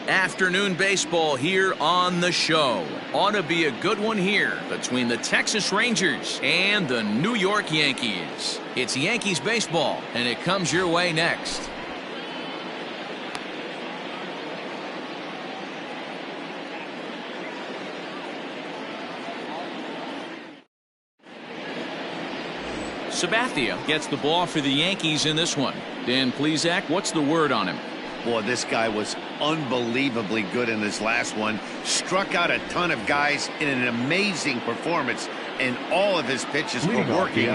Afternoon baseball here on the show. Ought to be a good one here between the Texas Rangers and the New York Yankees. It's Yankees baseball, and it comes your way next. Sabathia gets the ball for the Yankees in this one. Dan Plesac, what's the word on him? Boy, this guy was unbelievably good in this last one. Struck out a ton of guys in an amazing performance, and all of his pitches were working.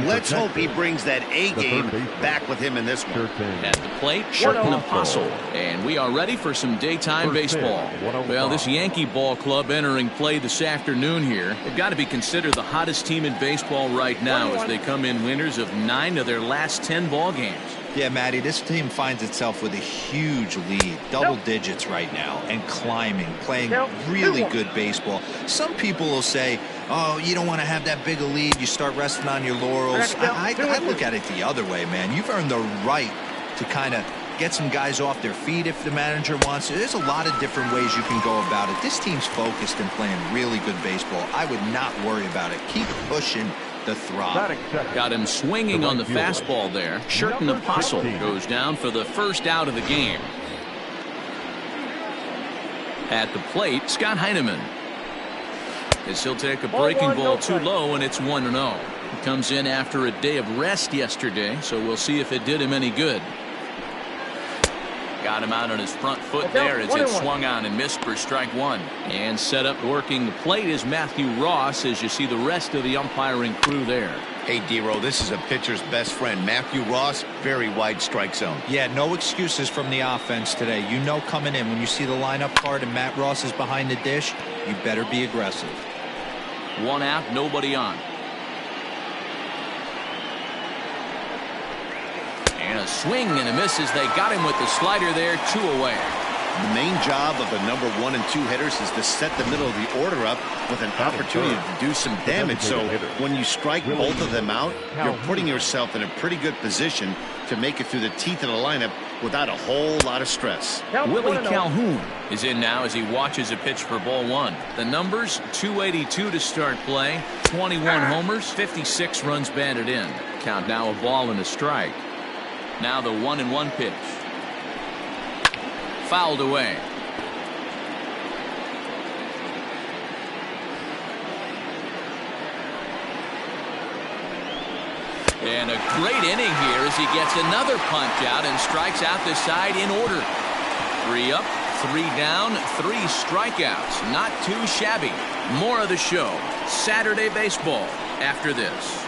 Let's hope he brings that A game back with him in this one. At the plate, Sherton Apostle. And we are ready for some daytime baseball. Well, this Yankee ball club entering play this afternoon here. They've got to be considered the hottest team in baseball right now as they come in winners of 9 of their last 10 ball games. Yeah, Matty, this team finds itself with a huge lead, double digits right now, and climbing, playing really good baseball. Some people will say, oh, you don't want to have that big a lead, you start resting on your laurels. I look at it the other way, man. You've earned the right to kind of get some guys off their feet if the manager wants to. There's a lot of different ways you can go about it. This team's focused and playing really good baseball. I would not worry about it. Keep pushing the throb. Got him swinging on the fastball there. Sherton Apostle goes down for the first out of the game. At the plate, Scott Heineman. As he'll take a breaking ball too low, and it's 1-0. He comes in after a day of rest yesterday, so we'll see if it did him any good. Got him out on his front foot there as it swung on and missed for strike one. And set up working the plate is Matthew Ross as you see the rest of the umpiring crew there. Hey, D-Row, this is a pitcher's best friend. Matthew Ross, very wide strike zone. Yeah, no excuses from the offense today. You know coming in when you see the lineup card and Matt Ross is behind the dish, you better be aggressive. 1 out, nobody on. And a swing and a miss as they got him with the slider there, 2 away. The main job of the number 1 and 2 hitters is to set the middle of the order up with an opportunity to do some damage. So when you strike both of them out, you're putting yourself in a pretty good position to make it through the teeth of the lineup without a whole lot of stress. Willie Calhoun is in now as he watches a pitch for ball 1. The numbers, 282 to start play, 21 homers, 56 runs batted in. Count now a ball and a strike. Now the 1-1 pitch. Fouled away. And a great inning here as he gets another punch out and strikes out the side in order. 3 up, 3 down, 3 strikeouts. Not too shabby. More of the show. Saturday baseball after this.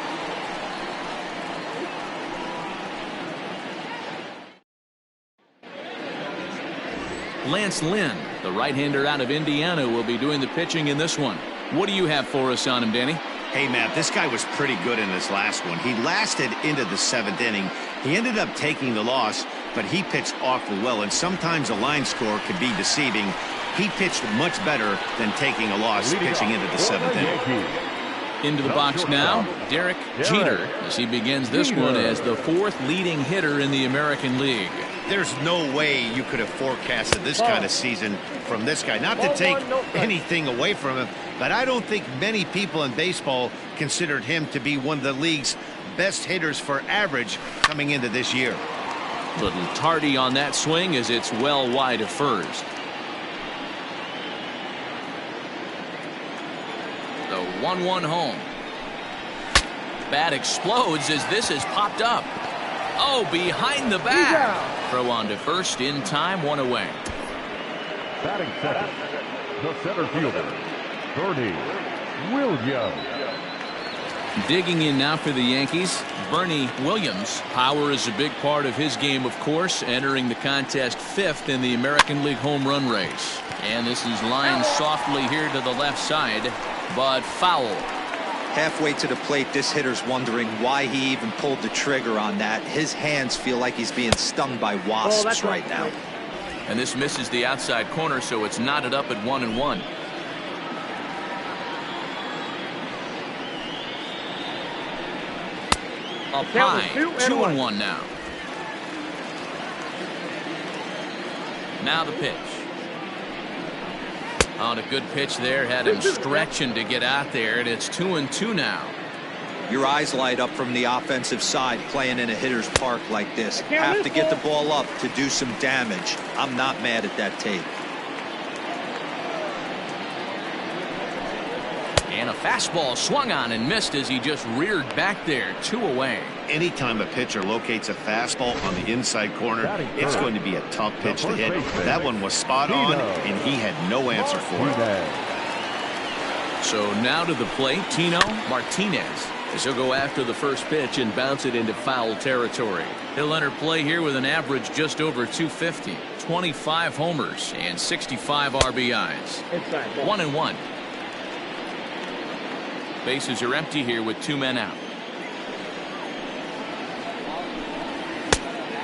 Lance Lynn, the right-hander out of Indiana, will be doing the pitching in this one. What do you have for us on him, Danny? Hey, Matt, this guy was pretty good in this last one. He lasted into the 7th inning. He ended up taking the loss, but he pitched awfully well, and sometimes a line score could be deceiving. He pitched much better than taking a loss pitching into the 7th inning. Into the box now, Derek Jeter, as he begins this one as the 4th leading hitter in the American League. There's no way you could have forecasted this kind of season from this guy. Not to take anything away from him, but I don't think many people in baseball considered him to be one of the league's best hitters for average coming into this year. Little tardy on that swing as it's well wide of first. The 1-1 home. Bat explodes as this has popped up. Oh, behind the back. Throw on to first in time, 1 away. Batting second, the center fielder, Bernie Williams. Digging in now for the Yankees, Bernie Williams. Power is a big part of his game, of course, entering the contest 5th in the American League home run race. And this is lined softly here to the left side, but foul. Halfway to the plate, this hitter's wondering why he even pulled the trigger on that. His hands feel like he's being stung by wasps right now. And this misses the outside corner, so it's knotted up at 1-1. Up high, 2-1 now. Now the pitch. On a good pitch there, had him stretching to get out there, and it's 2-2 now. Your eyes light up from the offensive side playing in a hitter's park like this. Have to get the ball up to do some damage. I'm not mad at that take. And a fastball swung on and missed as he just reared back there. 2 away. Anytime a pitcher locates a fastball on the inside corner, it's going to be a tough pitch to hit. That one was spot on, and he had no answer for it. So now to the plate, Tino Martinez. As he'll go after the first pitch and bounce it into foul territory. He'll enter play here with an average just over 250, 25 homers, and 65 RBIs. 1-1. Bases are empty here with 2 men out.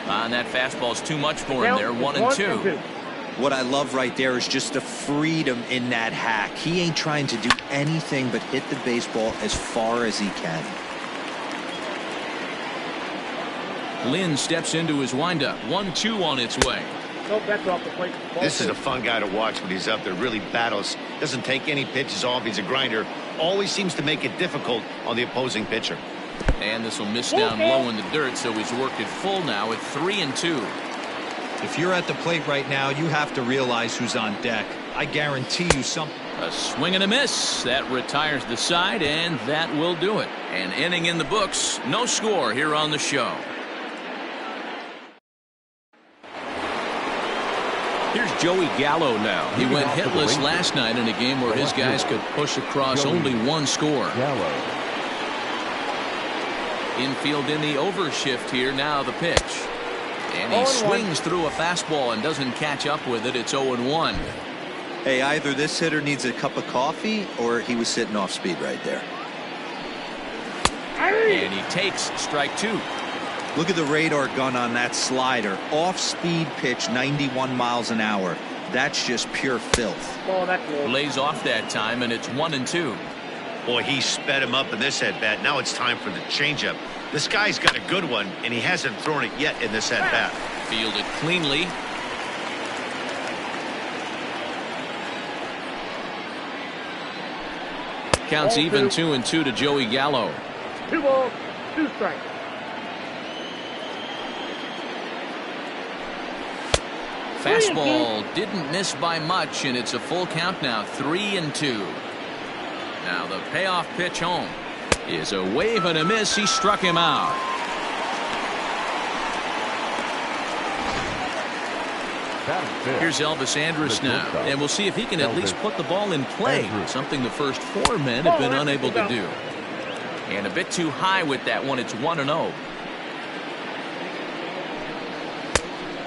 And that fastball's too much for him there. 1-2. What I love right there is just the freedom in that hack. He ain't trying to do anything but hit the baseball as far as he can. Lynn steps into his windup. 1-2 on its way. This is a fun guy to watch when he's up there. Really battles. Doesn't take any pitches off. He's a grinder. Always seems to make it difficult on the opposing pitcher. And this will miss down low in the dirt, so he's worked it full now at 3-2. If you're at the plate right now, you have to realize who's on deck. I guarantee you something. A swing and a miss. That retires the side, and that will do it. An inning in the books. No score here on the show. Here's Joey Gallo now. He went hitless last night in a game where his guys could push across only 1 score. Infield in the overshift here. Now the pitch. And he swings through a fastball and doesn't catch up with it. It's 0-1. Hey, either this hitter needs a cup of coffee or he was sitting off speed right there. And he takes strike 2. Look at the radar gun on that slider. Off-speed pitch, 91 miles an hour. That's just pure filth. Lays off that time, and it's 1-2. Boy, he sped him up in this at-bat. Now it's time for the changeup. This guy's got a good one, and he hasn't thrown it yet in this at-bat. Fielded cleanly. Counts even 2-2 to Joey Gallo. 2 balls, 2 strikes. Fastball didn't miss by much, and it's a full count now. 3-2. Now the payoff pitch home is a wave and a miss. He struck him out. Here's Elvis Andrus now, and we'll see if he can at least put the ball in play, something the first 4 men have been unable to do. And a bit too high with that one. It's 1-0.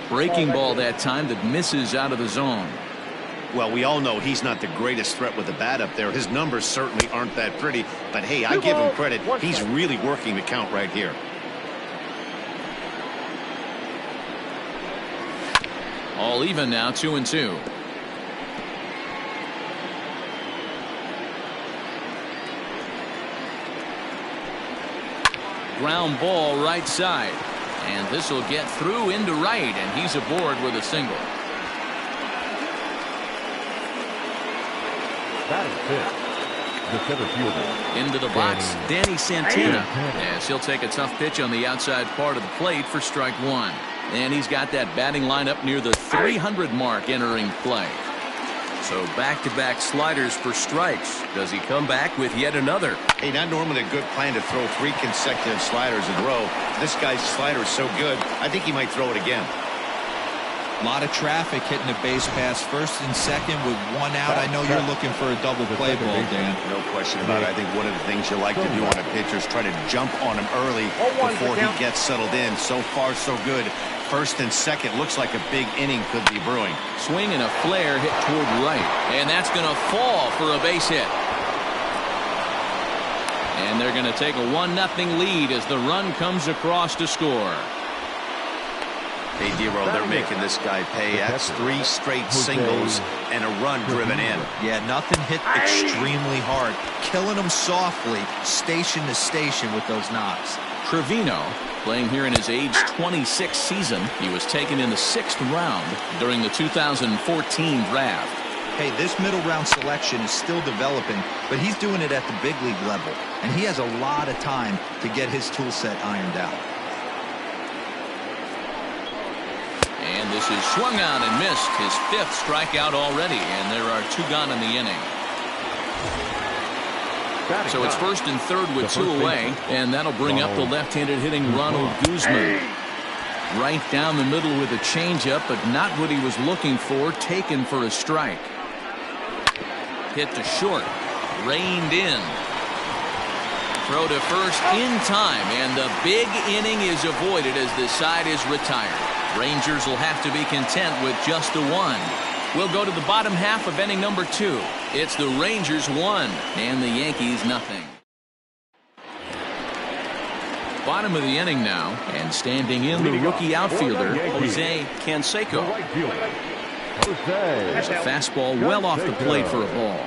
Breaking ball that time that misses out of the zone. Well, we all know he's not the greatest threat with the bat up there. His numbers certainly aren't that pretty. But, hey, I give him credit. He's really working the count right here. All even now, 2-2. Ground ball right side. And this will get through into right, and he's aboard with a single. The center fielder. Into the box, Danny Santana. As he'll take a tough pitch on the outside part of the plate for strike 1. And he's got that batting lineup near the 300 mark entering play. So back-to-back sliders for strikes. Does he come back with yet another? Hey, not normally a good plan to throw 3 consecutive sliders in a row. This guy's slider is so good, I think he might throw it again. A lot of traffic hitting a base pass first and second with 1 out. I know you're looking for a double play ball, Dan. No question about it. I think one of the things you like to do on a pitcher is try to jump on him early before he gets settled in. So far, so good. First and second, looks like a big inning could be brewing. Swing and a flare hit toward right. And that's going to fall for a base hit. And they're going to take a 1-0 lead as the run comes across to score. Hey, Dero, they're making this guy pay. That's 3 straight singles and a run driven in. Yeah, nothing hit extremely hard. Killing them softly, station to station with those knocks. Trevino, playing here in his age 26 season. He was taken in the 6th round during the 2014 draft. Hey, this middle round selection is still developing, but he's doing it at the big league level, and he has a lot of time to get his tool set ironed out. And this is swung on and missed. His 5th strikeout already, and there are 2 gone in the inning. So it's 1st and 3rd with 2 away, and that'll bring up the left-handed hitting Ronald Guzman. Right down the middle with a changeup, but not what he was looking for, taken for a strike. Hit to short, reined in. Throw to first in time, and the big inning is avoided as the side is retired. Rangers will have to be content with just a 1. We'll go to the bottom half of inning number 2. It's the Rangers 1 and the Yankees nothing. Bottom of the inning now, and standing in the rookie outfielder, Jose Canseco. There's a fastball well off the plate for a ball.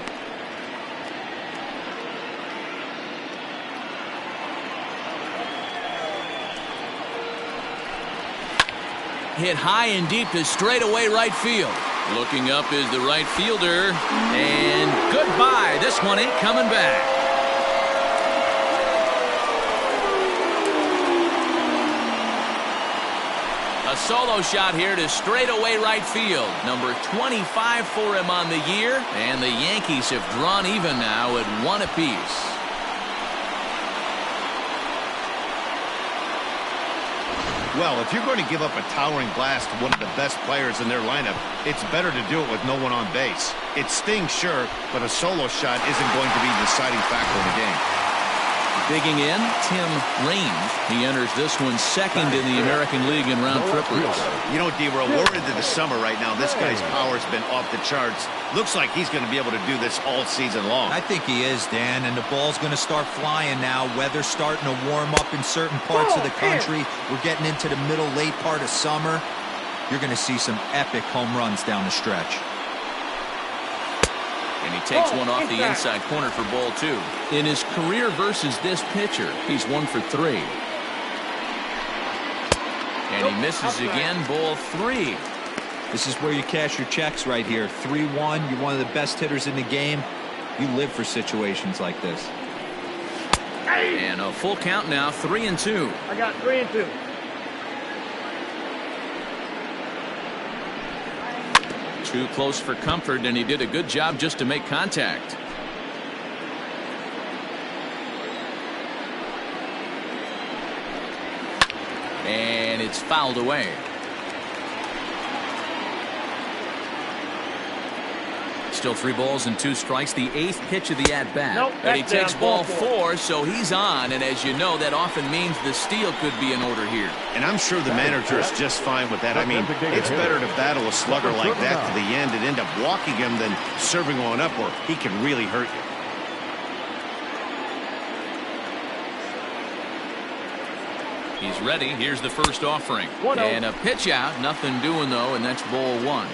Hit high and deep to straightaway right field. Looking up is the right fielder, and goodbye. This one ain't coming back. A solo shot here to straightaway right field. Number 25 for him on the year, and the Yankees have drawn even now at 1 apiece. Well, if you're going to give up a towering blast to one of the best players in their lineup, it's better to do it with no one on base. It stings, sure, but a solo shot isn't going to be the deciding factor in the game. Digging in, Tim Raines. He enters this one 2nd in the American League in round triplets. You know, D, we're into the summer right now. This guy's power's been off the charts. Looks like he's going to be able to do this all season long. I think he is, Dan, and the ball's going to start flying now. Weather's starting to warm up in certain parts of the country. We're getting into the middle, late part of summer. You're going to see some epic home runs down the stretch. And he takes one off the inside corner for ball 2. In his career versus this pitcher, he's 1 for 3. And he misses again, ball 3. This is where you cash your checks right here. 3-1. You're one of the best hitters in the game. You live for situations like this. And a full count now, 3-2. I got 3-2. Too close for comfort, and he did a good job just to make contact. And it's fouled away. Still 3 balls and 2 strikes. The 8th pitch of the at-bat. Nope, and he takes ball 4, so he's on. And as you know, that often means the steal could be in order here. And I'm sure the manager is just fine with that. I mean, it's better to battle a slugger like that to the end and end up walking him than serving one up where he can really hurt you. He's ready. Here's the first offering. And a pitch out. Nothing doing, though, and that's ball 1.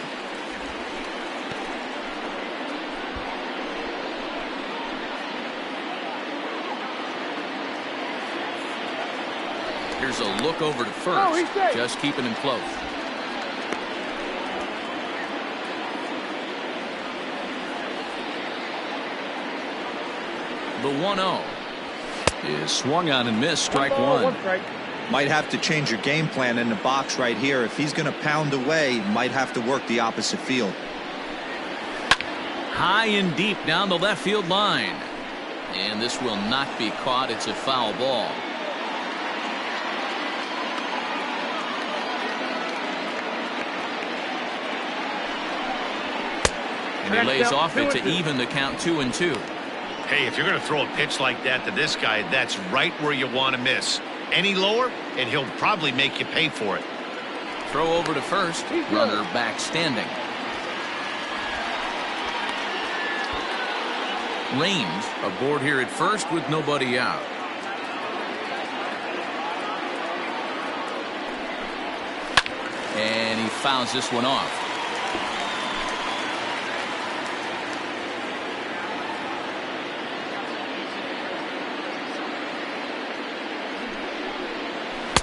Here's a look over to first. Just keeping him close. The 1-0 is swung on and missed. Strike 1. Might have to change your game plan in the box right here. If he's going to pound away, might have to work the opposite field. High and deep down the left field line. And this will not be caught. It's a foul ball. And he lays off it to even the count 2-2. Hey, if you're going to throw a pitch like that to this guy, that's right where you want to miss. Any lower, and he'll probably make you pay for it. Throw over to first. Runner back standing. Raines aboard here at first with nobody out. And he fouls this one off.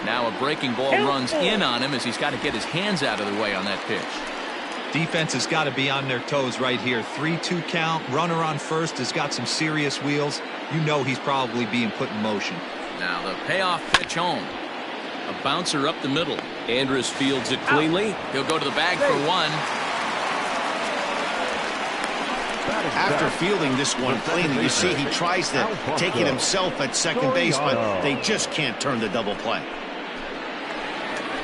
Now a breaking ball runs in on him as he's got to get his hands out of the way on that pitch. Defense has got to be on their toes right here. 3-2 count. Runner on first has got some serious wheels. You know he's probably being put in motion. Now the payoff pitch home. A bouncer up the middle. Andrus fields it cleanly. He'll go to the bag for one. After fielding this one cleanly, you see he tries to take it himself at second base, but they just can't turn the double play.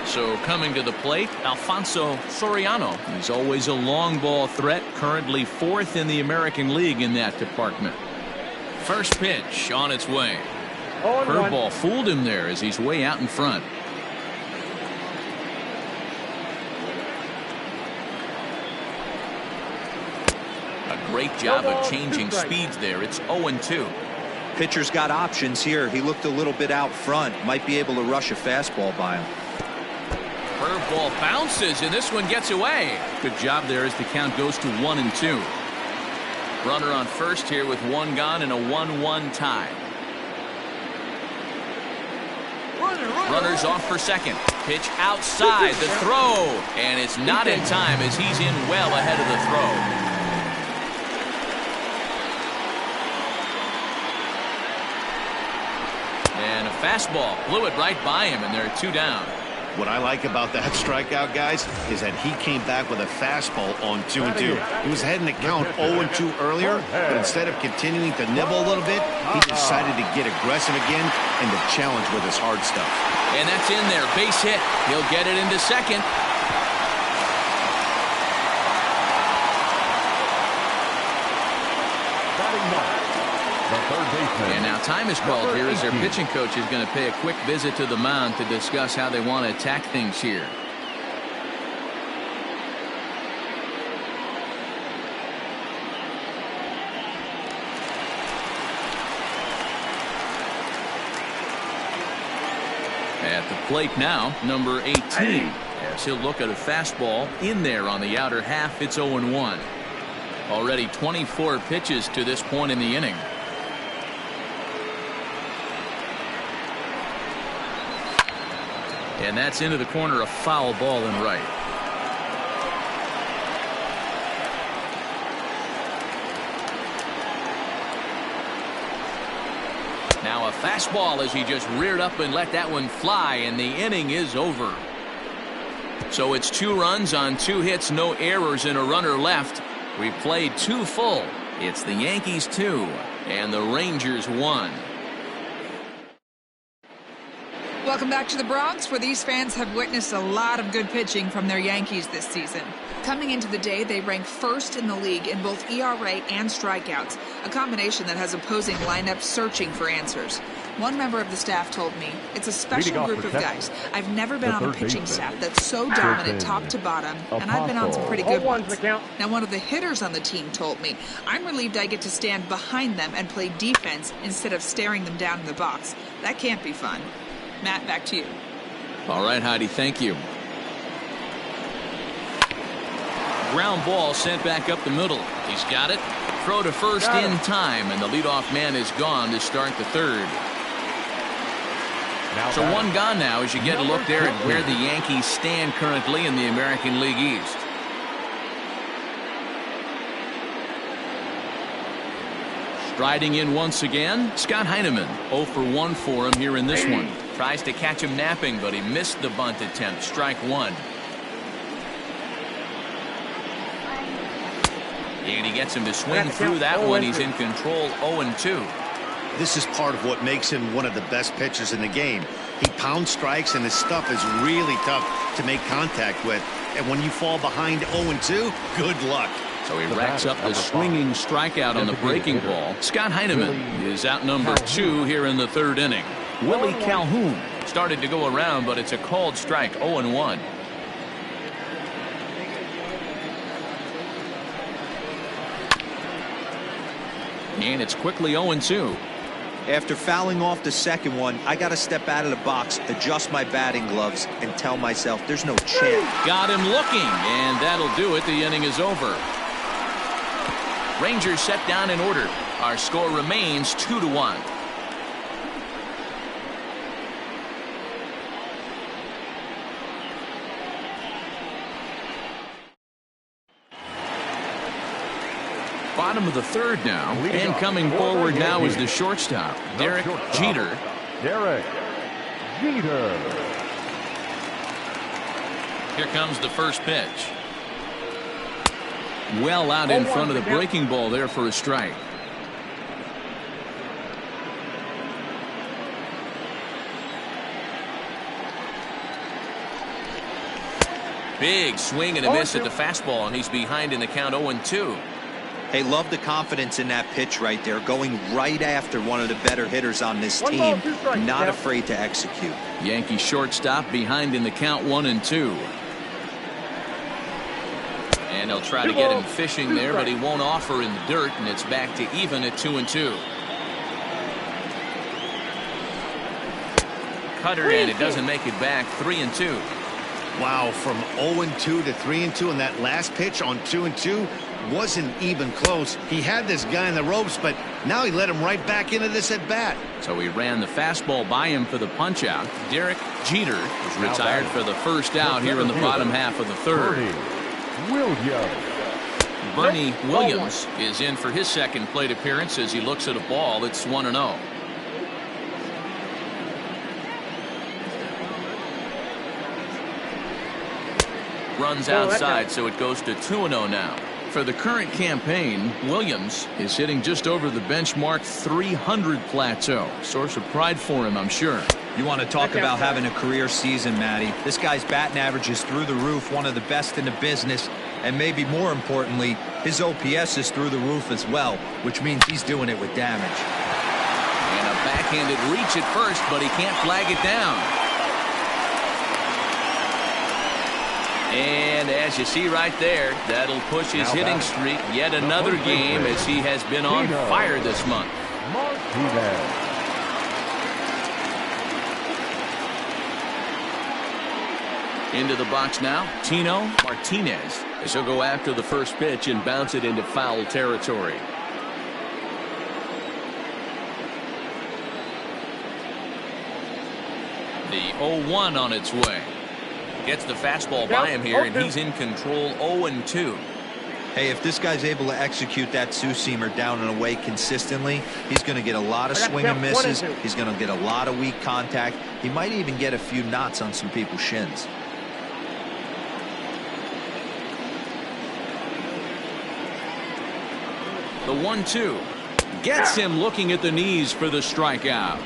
So coming to the plate, Alfonso Soriano. He's always a long ball threat, currently 4th in the American League in that department. First pitch on its way. Curveball fooled him there as he's way out in front. A great job of changing speeds there. It's 0-2. Pitcher's got options here. He looked a little bit out front. Might be able to rush a fastball by him. Curveball bounces, and this one gets away. Good job there as the count goes to 1-2. Runner on first here with one gone and a 1-1 tie. Runners off for second. Pitch outside the throw, and it's not in time as he's in well ahead of the throw. And a fastball blew it right by him, and there are 2 down. What I like about that strikeout, guys, is that he came back with a fastball on 2-2. He was ahead in the count 0-2 earlier, but instead of continuing to nibble a little bit, he decided to get aggressive again and to challenge with his hard stuff. And that's in there. Base hit. He'll get it into second. And now time is called here as their pitching coach is going to pay a quick visit to the mound to discuss how they want to attack things here. At the plate now, number 18. As he'll look at a fastball in there on the outer half. It's 0-1. Already 24 pitches to this point in the inning. And that's into the corner, a foul ball and right. Now a fastball as he just reared up and let that one fly, and the inning is over. So it's 2 runs on 2 hits, no errors, and a runner left. We played 2 full. It's the Yankees 2 and the Rangers 1. Welcome back to the Bronx, where these fans have witnessed a lot of good pitching from their Yankees this season. Coming into the day, they rank 1st in the league in both ERA and strikeouts, a combination that has opposing lineups searching for answers. One member of the staff told me, it's a special group of guys. I've never been on a pitching staff that's so dominant top to bottom, and I've been on some pretty good ones. Now, one of the hitters on the team told me, I'm relieved I get to stand behind them and play defense instead of staring them down in the box. That can't be fun. Matt, back to you. All right, Heidi, thank you. Ground ball sent back up the middle. He's got it. Throw to first in time, and the leadoff man is gone to start the 3rd. So 1 gone now as you get a look there at where the Yankees stand currently in the American League East. Striding in once again, Scott Heineman. 0 for 1 for him here in this one. Tries to catch him napping, but he missed the bunt attempt. Strike 1. And he gets him to swing through that one. He's in control. 0-2. This is part of what makes him one of the best pitchers in the game. He pounds strikes, and his stuff is really tough to make contact with. And when you fall behind 0-2, good luck. So he racks up the swinging strikeout on the breaking ball. Scott Heineman is out number 2 here in the 3rd inning. Willie Calhoun started to go around, but it's a called strike. 0-1. And it's quickly 0-2. After fouling off the second one, I got to step out of the box, adjust my batting gloves, and tell myself there's no chance. Got him looking, and that'll do it. The inning is over. Rangers set down in order. Our score remains 2-1. bottom of the third now. And coming forward now is the shortstop, Derek Jeter. Derek Jeter. Here comes the first pitch. Well out in front of the breaking ball there for a strike. Big swing and a miss at the fastball, and he's behind in the count 0-2. Hey, love the confidence in that pitch right there, going right after one of the better hitters on this team, not afraid to execute. Yankee shortstop behind in the count 1-2. And they'll try to get him fishing there, but he won't offer in the dirt, and it's back to even at 2-2. Cutter, and it doesn't make it back. 3-2. Wow, from 0-2 to 3-2, and that last pitch on 2-2 wasn't even close. He had this guy in the ropes, but now he let him right back into this at bat. So he ran the fastball by him for the punch out. Derek Jeter is retired for the first out here in the bottom half of the third. Bernie Williams is in for his second plate appearance as he looks at a ball that's 1-0. Runs outside, so it goes to 2-0 now. For the current campaign, Williams is hitting just over the benchmark 300 plateau. Source of pride for him, I'm sure. You want to talk about having a career season, Matty. This guy's batting average is through the roof, one of the best in the business, and maybe more importantly, his OPS is through the roof as well, which means he's doing it with damage. And a backhanded reach at first, but he can't flag it down. And as you see right there, that'll push his hitting streak yet another game as he has been on fire this month. Into the box now, Tino Martinez, as he'll go after the first pitch and bounce it into foul territory. The 0-1 on its way. Gets the fastball by him here, and he's in control. 0-2. Hey, if this guy's able to execute that two-seamer down and away consistently, he's going to get a lot of swing and misses. He's going to get a lot of weak contact. He might even get a few knots on some people's shins. The 1-2 gets him looking at the knees for the strikeout.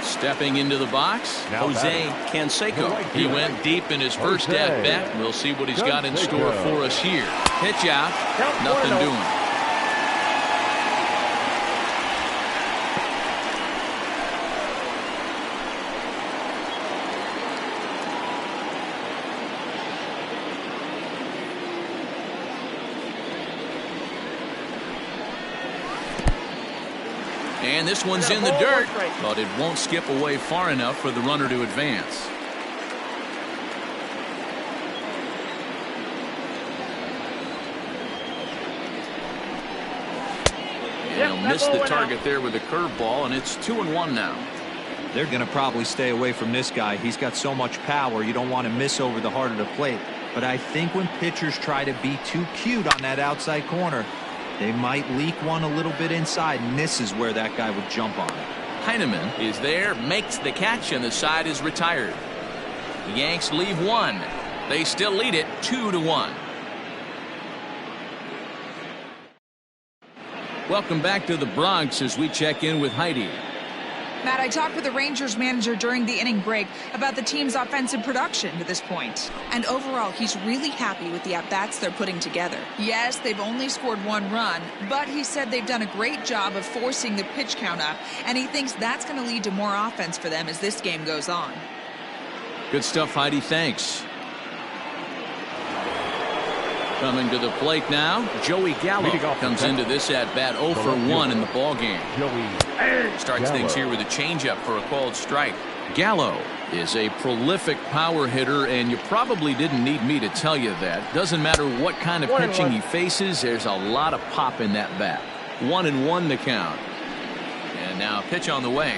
Stepping into the box, Jose Canseco. He went deep in his first at-bat. We'll see what he's got in store for us here. Pitch out, nothing doing. And this one's in the dirt, but it won't skip away far enough for the runner to advance. And he'll miss the target there with a curveball, and it's 2-1 now. They're going to probably stay away from this guy. He's got so much power, you don't want to miss over the heart of the plate. But I think when pitchers try to be too cute on that outside corner, they might leak one a little bit inside, and this is where that guy would jump on it. Heineman is there, makes the catch, and the side is retired. The Yanks leave one. They still lead it 2-1. Welcome back to the Bronx as we check in with Heidi. Matt, I talked with the Rangers manager during the inning break about the team's offensive production to this point. And overall, he's really happy with the at-bats they're putting together. Yes, they've only scored one run, but he said they've done a great job of forcing the pitch count up, and he thinks that's going to lead to more offense for them as this game goes on. Good stuff, Heidi. Thanks. Coming to the plate now, Joey Gallo comes into this at-bat 0 for 1 in the ballgame. Starts things here with a changeup for a called strike. Gallo is a prolific power hitter, and you probably didn't need me to tell you that. Doesn't matter what kind of pitching he faces, there's a lot of pop in that bat. 1-1 the count. And now pitch on the way.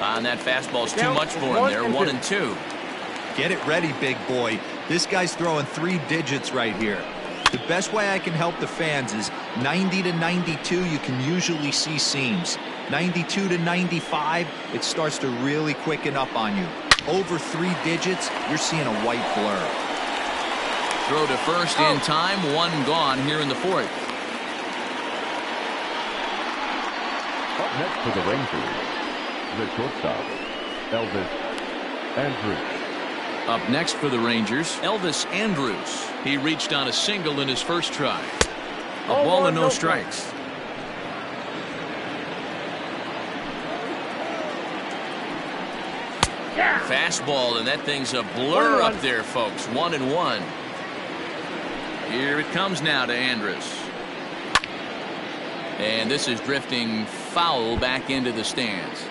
And that fastball's too much for him there. 1-2. Get it ready, big boy. This guy's throwing 3 digits right here. The best way I can help the fans is 90 to 92, you can usually see seams. 92 to 95, it starts to really quicken up on you. Over 3 digits, you're seeing a white blur. Throw to first in time, 1 gone here in the 4th. Up next for the Rangers, the shortstop, Elvis Andrus. Up next for the Rangers, Elvis Andrus. He reached on a single in his first try. A ball and no strikes. Fastball, and that thing's a blur up there, folks. 1-1. Here it comes now to Andrus. And this is drifting foul back into the stands.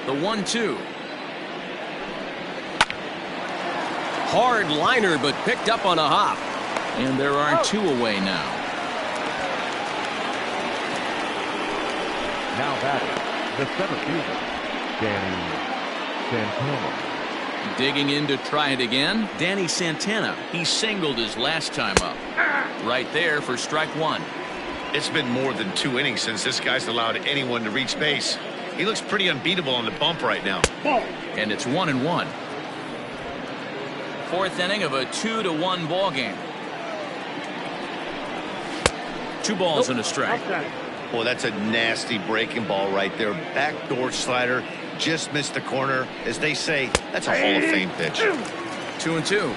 The 1-2. Hard liner, but picked up on a hop. And there are 2 away now. Now batting, the 7th fielder, Danny Santana. Digging in to try it again, Danny Santana. He singled his last time up. Right there for strike 1. It's been more than 2 innings since this guy's allowed anyone to reach base. He looks pretty unbeatable on the bump right now. And it's 1-1. 4th inning of a 2-1 ball game. 2 balls and a strike. Well, that's a nasty breaking ball right there. Backdoor slider, just missed the corner. As they say, that's a Hall of Fame pitch. 2-2.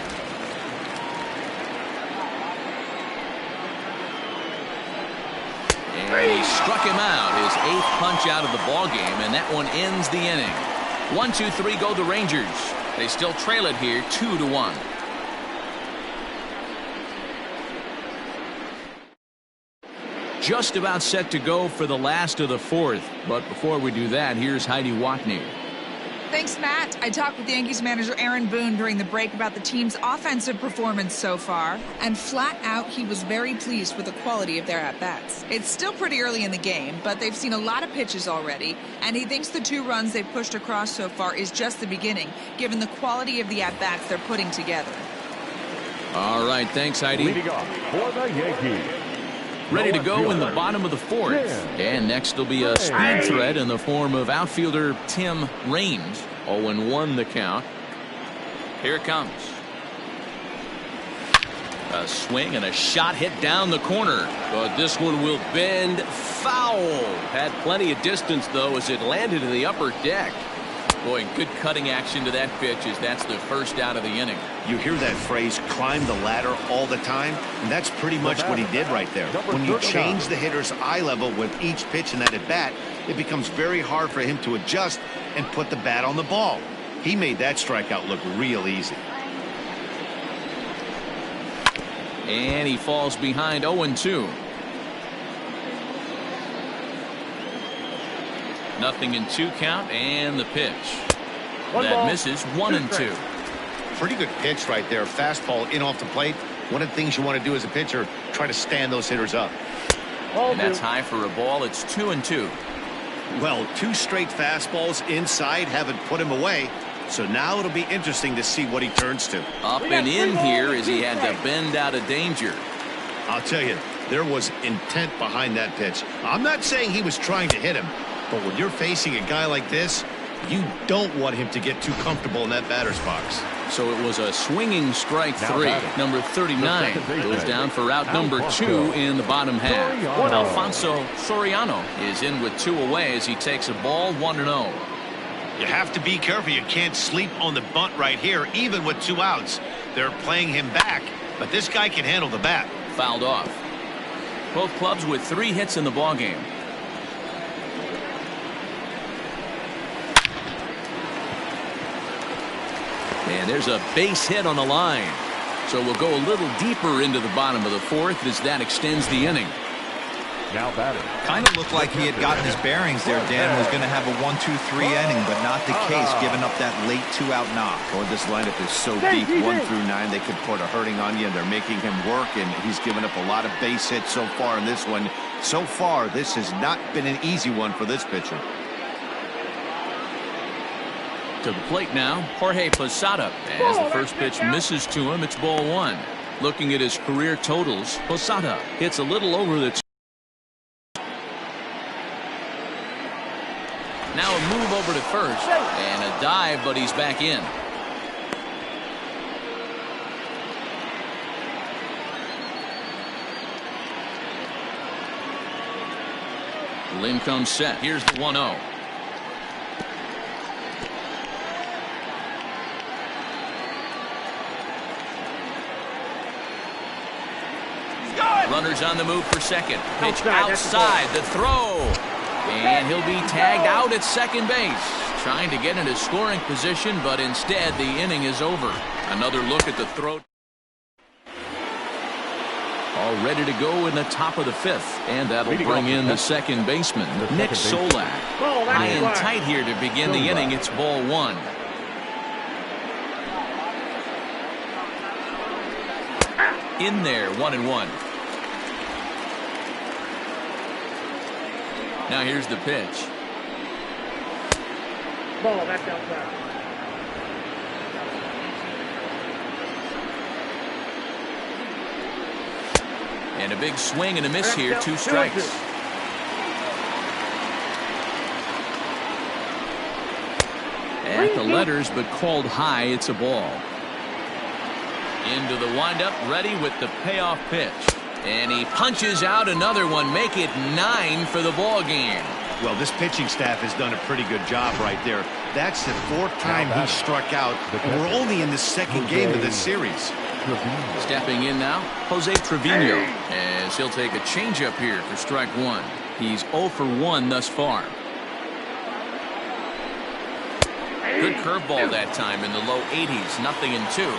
And he struck him out, his 8th punch out of the ball game, and that one ends the inning. 1-2-3 go the Rangers. They still trail it here, 2-1. Just about set to go for the last of the 4th. But before we do that, here's Heidi Watney. Thanks, Matt. I talked with Yankees manager Aaron Boone during the break about the team's offensive performance so far, and flat out, he was very pleased with the quality of their at-bats. It's still pretty early in the game, but they've seen a lot of pitches already, and he thinks the 2 runs they've pushed across so far is just the beginning, given the quality of the at-bats they're putting together. All right, thanks, Heidi. Leading off for the Yankees. Ready to go in the bottom of the 4th. And next will be a speed threat in the form of outfielder Tim Raines. 0-1 the count. Here it comes. A swing and a shot hit down the corner. But this one will bend foul. Had plenty of distance, though, as it landed in the upper deck. Boy, good cutting action to that pitch as that's the first out of the inning. You hear that phrase, climb the ladder, all the time, and that's pretty much what he did right there. When you change the hitter's eye level with each pitch in that at-bat, it becomes very hard for him to adjust and put the bat on the ball. He made that strikeout look real easy. And he falls behind 0-2. Nothing in 2 count, and the pitch. That misses. 1-2. Pretty good pitch right there. Fastball in off the plate. One of the things you want to do as a pitcher, try to stand those hitters up. And that's high for a ball. It's 2-2. Well, 2 straight fastballs inside haven't put him away. So now it'll be interesting to see what he turns to. Up and in here as he had to bend out of danger. I'll tell you, there was intent behind that pitch. I'm not saying he was trying to hit him, but when you're facing a guy like this, you don't want him to get too comfortable in that batter's box. So it was a swinging strike 3. Number 39 goes down for out number 2 in the bottom half. Alfonso Soriano is in with 2 away as he takes a ball 1-0. You have to be careful. You can't sleep on the bunt right here, even with 2 outs. They're playing him back, but this guy can handle the bat. Fouled off. Both clubs with 3 hits in the ballgame. And there's a base hit on the line. So we'll go a little deeper into the bottom of the 4th as that extends the inning. Now batting. Kind of looked like he had gotten his bearings there. Dan was going to have a 1-2-3 inning, but not the case, giving up that late 2-out knock. Boy, this lineup is so deep, 1 through 9, they could put a hurting on you, and they're making him work, and he's given up a lot of base hits so far in this one. So far, this has not been an easy one for this pitcher. To the plate now, Jorge Posada. As the first pitch misses to him, it's ball one. Looking at his career totals, Posada hits a little over the. Now a move over to first and a dive, but he's back in. Lynn comes set. Here's the 1-0. Runners on the move for second. Pitch outside. The throw. And he'll be tagged out at second base. Trying to get into scoring position, but instead the inning is over. Another look at the throw. All ready to go in the top of the fifth. And that'll bring in the second baseman, Nick Solak. High and tight here to begin the inning. It's ball one. In there, 1-1. Now here's the pitch. Ball, that's outside. And a big swing and a miss here. 2 strikes. At the letters, but called high. It's a ball. Into the windup, ready with the payoff pitch. And he punches out another one. Make it 9 for the ball game. Well, this pitching staff has done a pretty good job right there. That's the 4th time he struck out, and we're only in the 2nd game of this series. Stepping in now, Jose Trevino, as he'll take a changeup here for strike 1. He's 0 for 1 thus far. Good curveball that time in the low 80s. 0-2.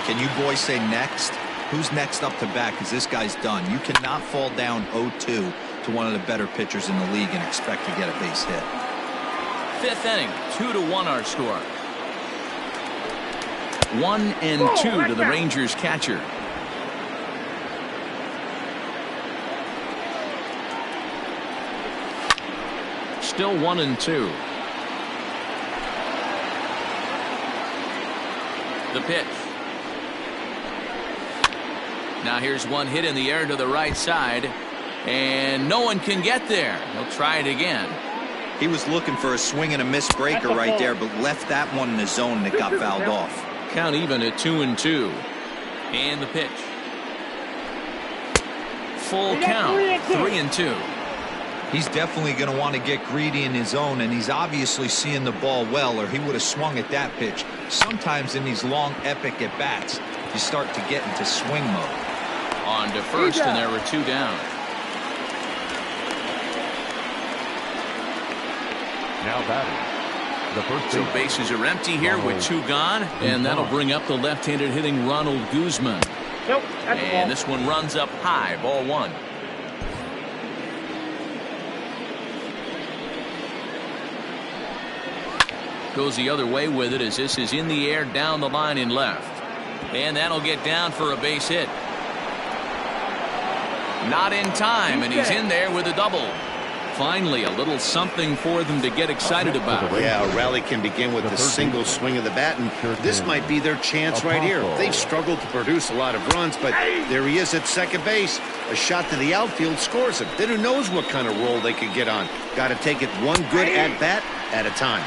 Can you boys say next? Who's next up to bat? Because this guy's done. You cannot fall down 0-2 to one of the better pitchers in the league and expect to get a base hit. 5th inning, 2-1 our score. 1-2 to the Rangers catcher. Still 1-2. The pitch. Now here's one hit in the air to the right side, and no one can get there. He'll try it again. He was looking for a swing and a miss breaker right there, but left that one in the zone and it got fouled off. Count even at 2-2. And the pitch. Full count, 3-2. He's definitely going to want to get greedy in his zone, and he's obviously seeing the ball well, or he would have swung at that pitch. Sometimes in these long, epic at-bats, you start to get into swing mode. On to first, and there were 2 down. Now batting. The first so bases are empty here with 2 gone, and that'll bring up the left-handed hitting Ronald Guzman. Nope, and this one runs up high, ball 1. Goes the other way with it as this is in the air down the line in left. And that'll get down for a base hit. Not in time, and he's in there with a double. Finally, a little something for them to get excited about. Yeah, a rally can begin with a single swing of the bat, and this might be their chance right here. They've struggled to produce a lot of runs, but there he is at second base. A shot to the outfield scores him. Then who knows what kind of roll they could get on. Got to take it one good at-bat at a time.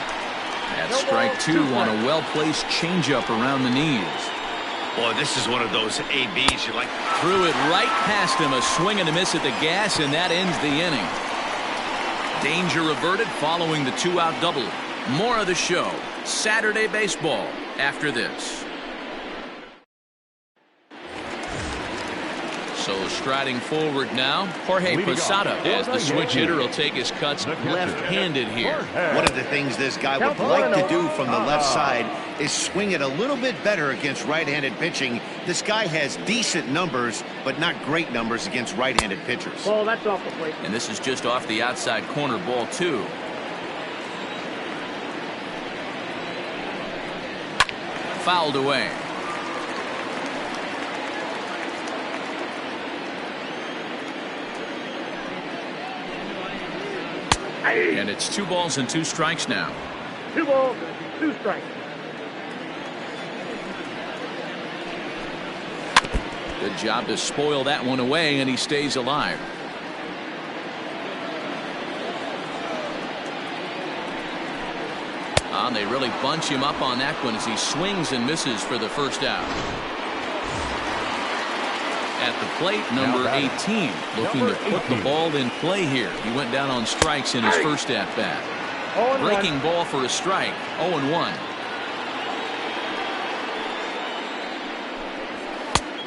That's strike 2 on a well-placed changeup around the knees. Boy, this is one of those ABs you like. Threw it right past him, a swing and a miss at the gas, and that ends the inning. Danger averted following the 2-out double. More of the show, Saturday Baseball, after this. So striding forward now, Jorge Posada, as the switch hitter will take his cuts left-handed here. One of the things this guy would like to do from the left side is swing it a little bit better against right-handed pitching. This guy has decent numbers, but not great numbers against right-handed pitchers. Ball, that's off the plate. And this is just off the outside corner, ball 2. Fouled away. And it's 2 balls and 2 strikes now. 2 balls, 2 strikes. Good job to spoil that one away, and he stays alive. And they really bunch him up on that one as he swings and misses for the first out. At the plate, number 18, looking to put the ball in play here. He went down on strikes in his first at-bat. Breaking ball for a strike, 0-1.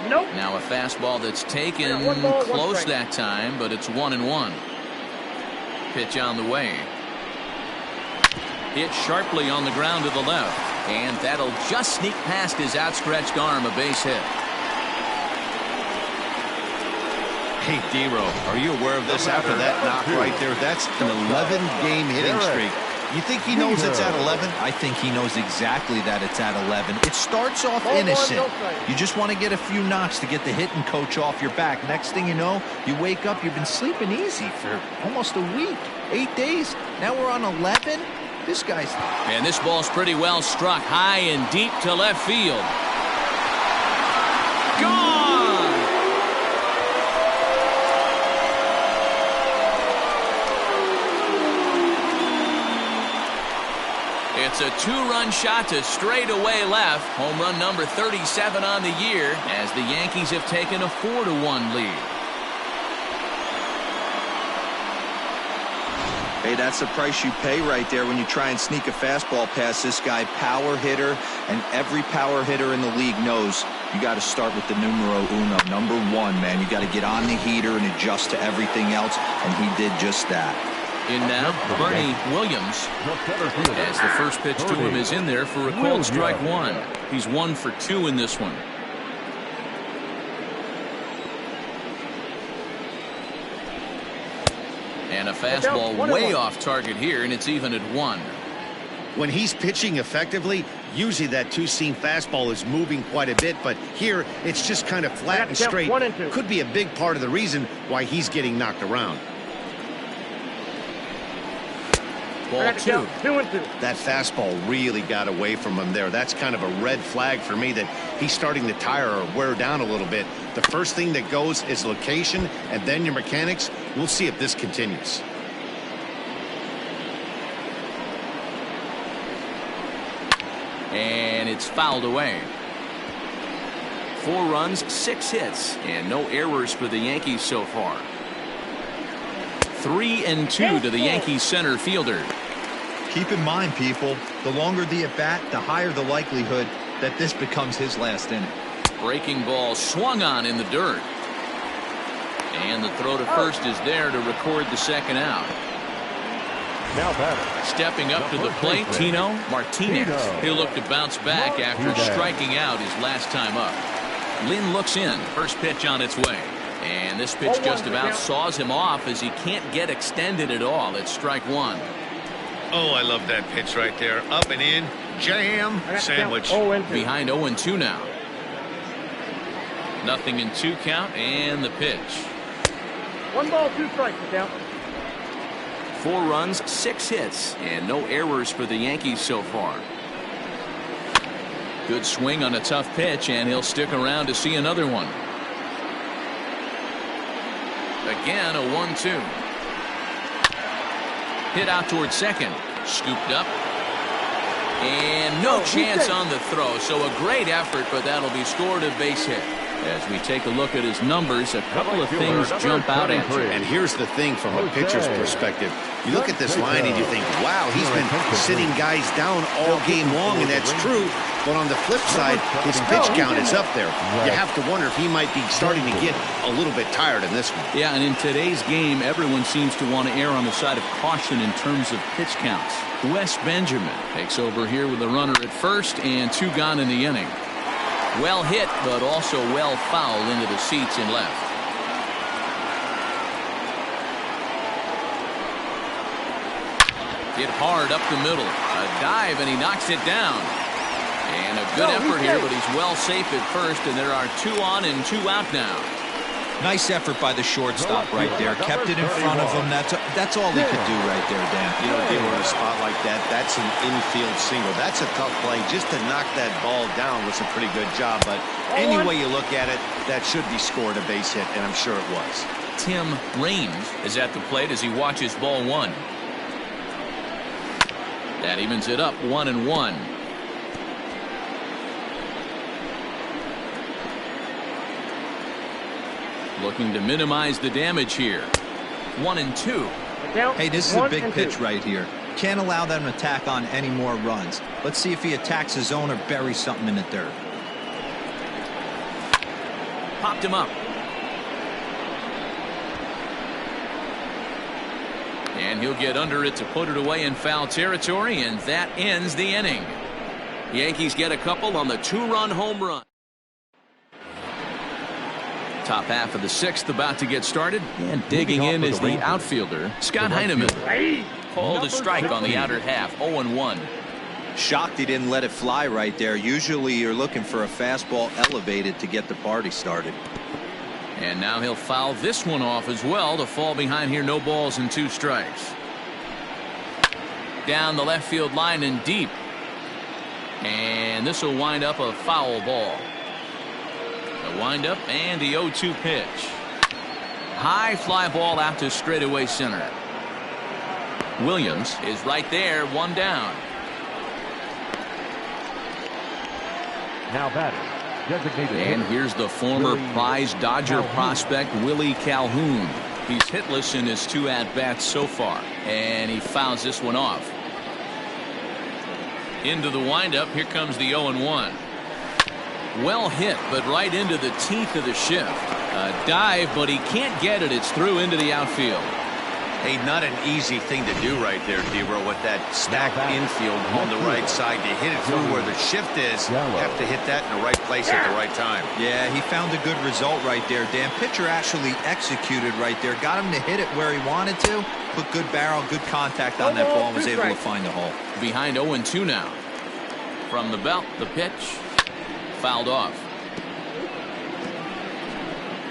Nope. Now a fastball that's taken close that time, but it's 1-1. Pitch on the way. Hit sharply on the ground to the left, and that'll just sneak past his outstretched arm, a base hit. Hey, D-Row, are you aware of this after that knock right there? That's an 11-game hitting streak. You think he knows it's at 11? I think he knows exactly that it's at 11. It starts off innocent. You just want to get a few knocks to get the hitting coach off your back. Next thing you know, you wake up, you've been sleeping easy for almost a week, 8 days. Now we're on 11? This guy's... And this ball's pretty well struck high and deep to left field. Gone! It's a 2-run shot to straightaway left. Home run number 37 on the year as the Yankees have taken a 4-1 lead. Hey, that's the price you pay right there when you try and sneak a fastball past this guy. Power hitter, and every power hitter in the league knows you got to start with the numero uno, number 1, man. You got to get on the heater and adjust to everything else, and he did just that. In now, Bernie Williams, as the first pitch to him is in there for a called strike 1. He's 1 for 2 in this one. And a fastball way off target here, and it's even at 1. When he's pitching effectively, usually that two-seam fastball is moving quite a bit, but here it's just kind of flat and straight. Could be a big part of the reason why he's getting knocked around. Ball 2. 2-2. That fastball really got away from him there. That's kind of a red flag for me that he's starting to tire or wear down a little bit. The first thing that goes is location and then your mechanics. We'll see if this continues. And it's fouled away. 4 runs, 6 hits, and no errors for the Yankees so far. 3-2 to the Yankees center fielder. Keep in mind, people, the longer the at-bat, the higher the likelihood that this becomes his last inning. Breaking ball swung on in the dirt. And the throw to first is there to record the second out. Now batter. Stepping up to the plate, Tino Martinez. He'll look to bounce back after striking out his last time up. Lynn looks in. First pitch on its way. And this pitch just about saws him off as he can't get extended at all. It's strike 1. Oh, I love that pitch right there. Up and in. Jam. Sandwich. Behind 0-2 now. 0-2 count and the pitch. 1 ball, 2 strikes. Count. 4 runs, 6 hits, and no errors for the Yankees so far. Good swing on a tough pitch, and he'll stick around to see another one. Again, a 1-2. Hit out toward second. Scooped up. And no chance on the throw. So a great effort, but that'll be scored a base hit. As we take a look at his numbers, a couple of things jump out at you. And here's the thing from a pitcher's perspective. You look at this line and you think, wow, he's been sitting guys down all game long, and that's true. But on the flip side, his pitch count is up there. You have to wonder if he might be starting to get a little bit tired in this one. Yeah, and in today's game, everyone seems to want to err on the side of caution in terms of pitch counts. Wes Benjamin takes over here with a runner at first and 2 gone in the inning. Well hit, but also well fouled into the seats and left. Hit hard up the middle. A dive, and he knocks it down. And a good effort here, but he's well safe at first, and there are 2 on and 2 out now. Nice effort by the shortstop right there. Kept it in front of him. That's all he could do right there, Dan. You know, Dino, in a spot like that, that's an infield single. That's a tough play. Just to knock that ball down was a pretty good job. But any way you look at it, that should be scored a base hit, and I'm sure it was. Tim Raines is at the plate as he watches ball one. That evens it up 1-1. Looking to minimize the damage here. 1-2. Hey, this is a big pitch right here. Can't allow them to tack on any more runs. Let's see if he attacks his zone or buries something in the dirt. Popped him up. And he'll get under it to put it away in foul territory, and that ends the inning. Yankees get a couple on the 2-run home run. Top half of the 6th about to get started, and digging in is the outfielder, Scott Heineman. Called a strike on the outer half, 0-1. Shocked he didn't let it fly right there. Usually you're looking for a fastball elevated to get the party started. And now he'll foul this one off as well to fall behind here. No balls and 2 strikes. Down the left field line and deep. And this will wind up a foul ball. A windup and the 0-2 pitch. High fly ball out to straightaway center. Williams is right there, 1 down. Now batting, designated And hitter, here's the former prize Dodger prospect Willie Calhoun. He's hitless in his 2 at-bats so far, and he fouls this one off. Into the windup, here comes the 0-1. Well hit, but right into the teeth of the shift. A dive, but he can't get it. It's through into the outfield. Hey, not an easy thing to do right there, D-Bro, with that stacked infield on the right side. To hit it through where the shift is, have to hit that in the right place at the right time. Yeah, he found a good result right there, Dan. Pitcher actually executed right there. Got him to hit it where he wanted to. Put good barrel, good contact on that ball, and was able to find the hole. Behind 0-2 now. From the belt, the pitch. Fouled off.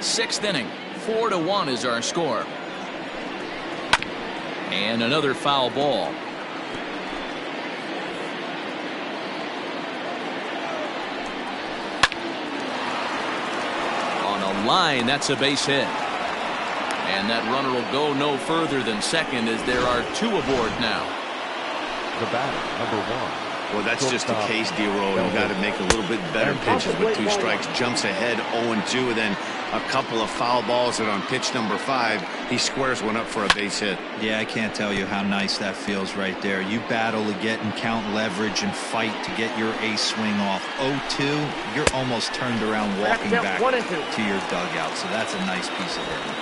6th inning. 4-1 is our score. And another foul ball. On a line, that's a base hit. And that runner will go no further than second as there are 2 aboard now. the batter, number 1. Well, that's just the case, D-Roll. You've got to make a little bit better pitches with 2 strikes. Jumps ahead 0-2, and then a couple of foul balls, and on pitch number 5, he squares one up for a base hit. Yeah, I can't tell you how nice that feels right there. You battle to get and count leverage and fight to get your ace swing off. 0-2, you're almost turned around walking back to your dugout, so that's a nice piece of hitting.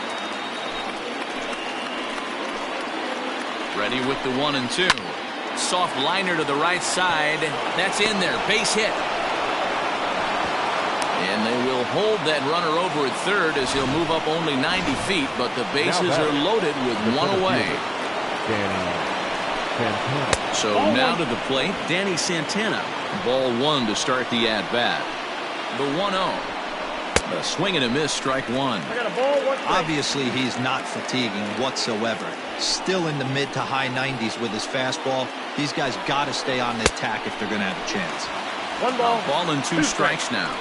Ready with the 1-2. Soft liner to the right side. That's in there. Base hit. And they will hold that runner over at third as he'll move up only 90 feet, but the bases are loaded with 1 away. So now to the plate, Danny Santana. Ball 1 to start the at-bat. The 1-0. A swing and a miss, strike 1. Obviously, he's not fatiguing whatsoever. Still in the mid to high 90s with his fastball. These guys got to stay on the attack if they're going to have a chance. 1 ball. A ball and 2 strikes now.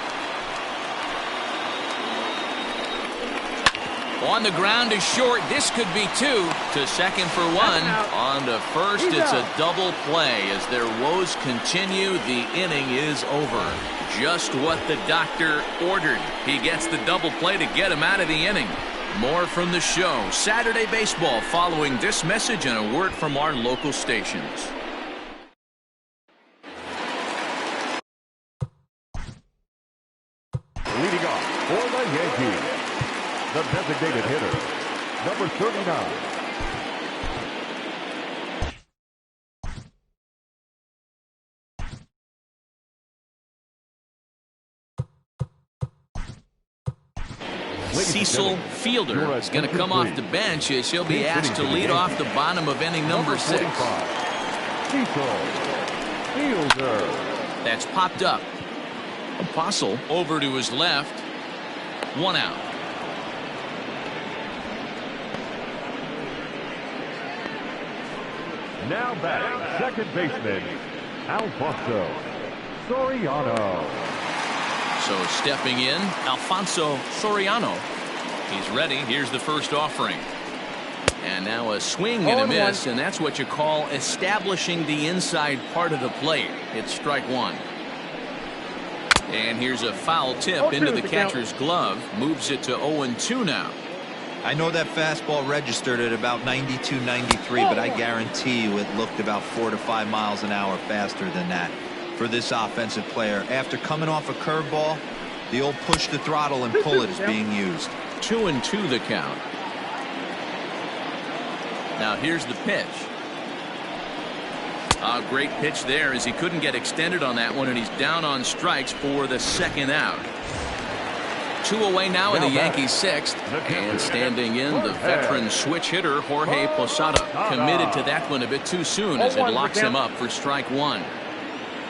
On the ground is short. This could be 2. To second for 1. On to first, it's a double play. As their woes continue, the inning is over. Just what the doctor ordered. He gets the double play to get him out of the inning. More from the show. Saturday Baseball following this message and a word from our local stations. Leading off for the Yankees, the designated hitter, number 39. Cecil Fielder is going to come off the bench as he'll be asked to lead off the bottom of inning number 6. Cecil Fielder. That's popped up. Apostle over to his left. 1 out. Now batting, second baseman, Alfonso Soriano. So stepping in, Alfonso Soriano. He's ready. Here's the first offering. And now a swing and a miss, and that's what you call establishing the inside part of the plate. It's strike one. And here's a foul tip into the catcher's glove. Moves it to 0-2 now. I know that fastball registered at about 92, 93, but I guarantee you it looked about 4 to 5 miles an hour faster than that for this offensive player. After coming off a curveball, the old push the throttle and pull it is being used. 2-2 the count. Now here's the pitch. A great pitch there as he couldn't get extended on that one, and he's down on strikes for the second out. 2 away now in the Yankees' sixth, and standing in the veteran switch hitter Jorge Posada. Committed to that one a bit too soon as it locks him up for strike one.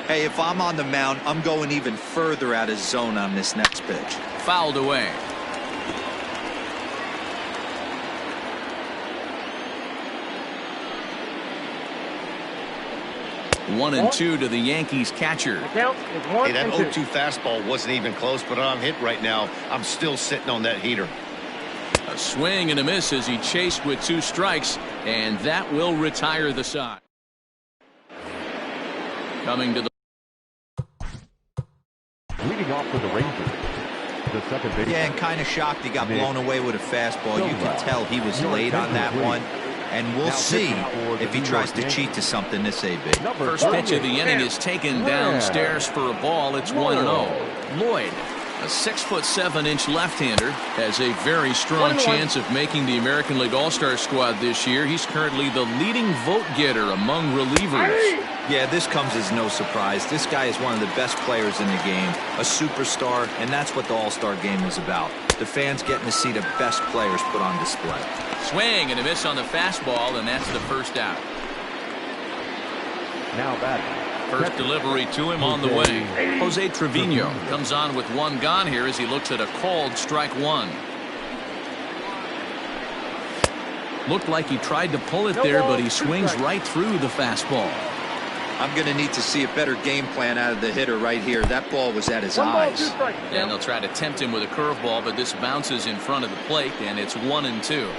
Hey, if I'm on the mound, I'm going even further out of zone on this next pitch. Fouled away. One and two to the Yankees catcher. Hey, that 0-2 fastball wasn't even close, but I'm hit right now. I'm still sitting on that heater. A swing and a miss as he chased with 2 strikes, and that will retire the side. Coming to the Leading off for the Rangers, the second baseman. Yeah, and kind of shocked he got blown away with a fastball. You can tell he was late on that one. And we'll see if he tries to cheat to something this AB. First pitch of the inning is taken downstairs for a ball. It's 1-0. Lloyd, a 6'7" left-hander, has a very strong chance of making the American League All-Star squad this year. He's currently the leading vote getter among relievers. Yeah, this comes as no surprise. This guy is one of the best players in the game, a superstar, and that's what the All-Star game is about. The fans getting to see the best players put on display. Swing and a miss on the fastball, and that's the first out. Now batting. First delivery to him on the way. Jose Trevino comes on with 1 gone here as he looks at a called strike one. Looked like he tried to pull it there, but he swings right through the fastball. I'm going to need to see a better game plan out of the hitter right here. That ball was at his eyes. And they'll try to tempt him with a curveball, but this bounces in front of the plate, and it's 1-2.